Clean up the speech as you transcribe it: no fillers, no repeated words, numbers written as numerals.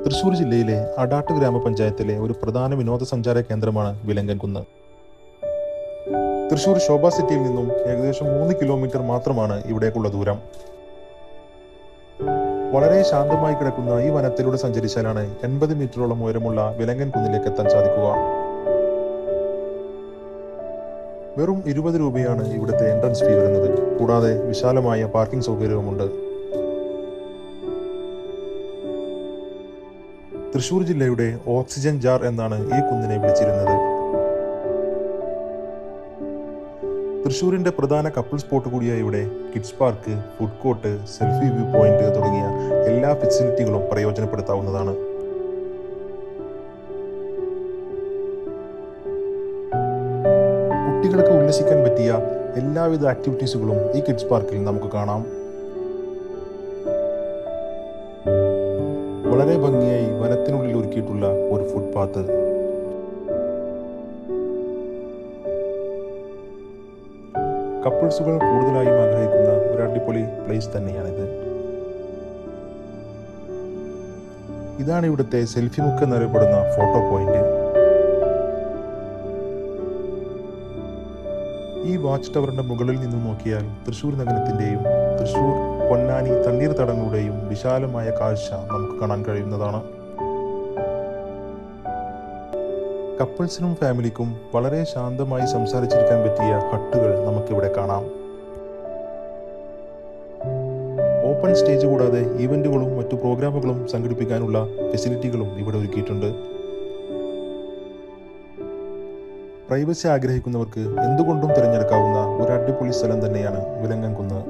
തൃശൂർ ജില്ലയിലെ അടാട്ട് ഗ്രാമപഞ്ചായത്തിലെ ഒരു പ്രധാന വിനോദസഞ്ചാര കേന്ദ്രമാണ് വിലങ്ങൻ കുന്ന്. തൃശൂർ ശോഭ സിറ്റിയിൽ നിന്നും ഏകദേശം 3 കിലോമീറ്റർ മാത്രമാണ് ഇവിടേക്കുള്ള ദൂരം. വളരെ ശാന്തമായി കിടക്കുന്ന ഈ വനത്തിലൂടെ സഞ്ചരിച്ചാലാണ് 80 മീറ്ററോളം ഉയരമുള്ള വിലങ്ങൻ കുന്നിലേക്ക് എത്താൻ സാധിക്കുക. വെറും 20 രൂപയാണ് ഇവിടുത്തെ എൻട്രൻസ് ഫീ വരുന്നത്. കൂടാതെ വിശാലമായ പാർക്കിംഗ് സൗകര്യവുമുണ്ട്. തൃശൂർ ജില്ലയുടെ ഓക്സിജൻ ജാർ എന്നാണ് ഈ കുന്നിനെ വിളിച്ചിരുന്നത്. തൃശൂരിന്റെ പ്രധാന കപ്പിൾ സ്പോട്ട് കൂടിയായ ഇവിടെ kids park, food court, selfie view point തുടങ്ങിയ എല്ലാ ഫെസിലിറ്റികളും പ്രയോജനപ്പെടുത്താവുന്നതാണ്. കുട്ടികൾക്ക് ഉല്ലസിക്കാൻ പറ്റിയ എല്ലാവിധ ആക്ടിവിറ്റീസുകളും ഈ കിഡ്സ് പാർക്കിൽ നമുക്ക് കാണാം. വളരെ ഭംഗിയായി വനത്തിനുള്ളിൽ ഒരുക്കിയിട്ടുള്ള ഒരു ഫുട്പാത്ത്. കപ്പിൾസുകൾ കൂടുതലായും ആഗ്രഹിക്കുന്ന ഒരു അടിപൊളി പ്ലേസ് തന്നെയാണിത്. ഇതാണ് ഇവിടുത്തെ സെൽഫി മുക്ക് എന്നറിയപ്പെടുന്ന ഫോട്ടോ പോയിന്റ്. ഈ വാച്ച് ടവറിന്റെ മുകളിൽ നിന്ന് നോക്കിയാൽ തൃശൂർ നഗരത്തിന്റെയും തൃശൂർ, പൊന്നാനി തണ്ണീർത്തടങ്ങളുടെയും വിശാലമായ കാഴ്ച നമുക്ക് കാണാൻ കഴിയുന്നതാണ്. കപ്പിൾസിനും ഫാമിലിക്കും വളരെ ശാന്തമായി സംസാരിച്ചിരിക്കാൻ പറ്റിയ ഹട്ടുകൾ നമുക്കിവിടെ കാണാം. ഓപ്പൺ സ്റ്റേജ് കൂടാതെ ഈവന്റുകളും മറ്റു പ്രോഗ്രാമുകളും സംഘടിപ്പിക്കാനുള്ള ഫെസിലിറ്റികളും ഇവിടെ ഒരുക്കിയിട്ടുണ്ട്. പ്രൈവസി ആഗ്രഹിക്കുന്നവർക്ക് എന്തുകൊണ്ടും തിരഞ്ഞെടുക്കാവുന്ന ഒരു അടിപൊളി സ്ഥലം തന്നെയാണ് വിലങ്ങൻ കുന്ന്.